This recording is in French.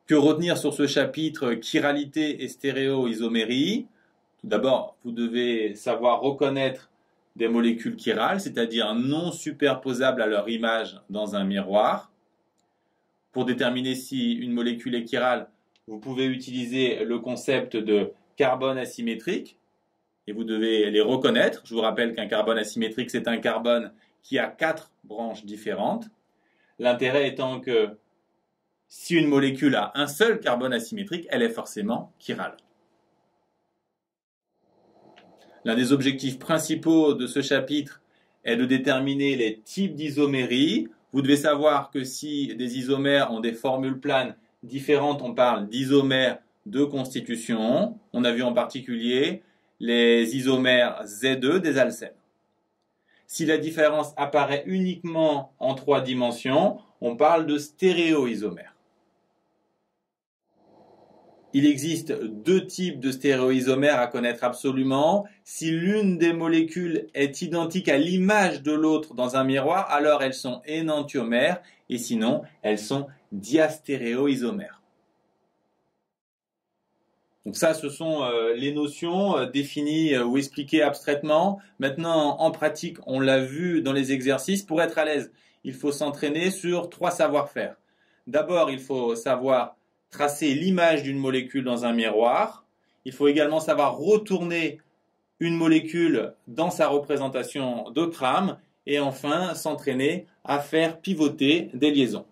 Que retenir sur ce chapitre chiralité et stéréoisomérie? Tout d'abord, vous devez savoir reconnaître des molécules chirales, c'est-à-dire non superposables à leur image dans un miroir. Pour déterminer si une molécule est chirale, vous pouvez utiliser le concept de carbone asymétrique et vous devez les reconnaître. Je vous rappelle qu'un carbone asymétrique, c'est un carbone qui a 4 branches différentes. L'intérêt étant que si une molécule a un seul carbone asymétrique, elle est forcément chirale. L'un des objectifs principaux de ce chapitre est de déterminer les types d'isomérie. Vous devez savoir que si des isomères ont des formules planes différentes, on parle d'isomères de constitution. On a vu en particulier les isomères Z2 des alcènes. Si la différence apparaît uniquement en 3 dimensions, on parle de stéréoisomères. Il existe 2 types de stéréoisomères à connaître absolument. Si l'une des molécules est identique à l'image de l'autre dans un miroir, alors elles sont énantiomères et sinon elles sont diastéréoisomères. Donc ça, ce sont les notions définies ou expliquées abstraitement. Maintenant, en pratique, on l'a vu dans les exercices. Pour être à l'aise, il faut s'entraîner sur 3 savoir-faire. D'abord, il faut savoir tracer l'image d'une molécule dans un miroir. Il faut également savoir retourner une molécule dans sa représentation de crâne. Et enfin, s'entraîner à faire pivoter des liaisons.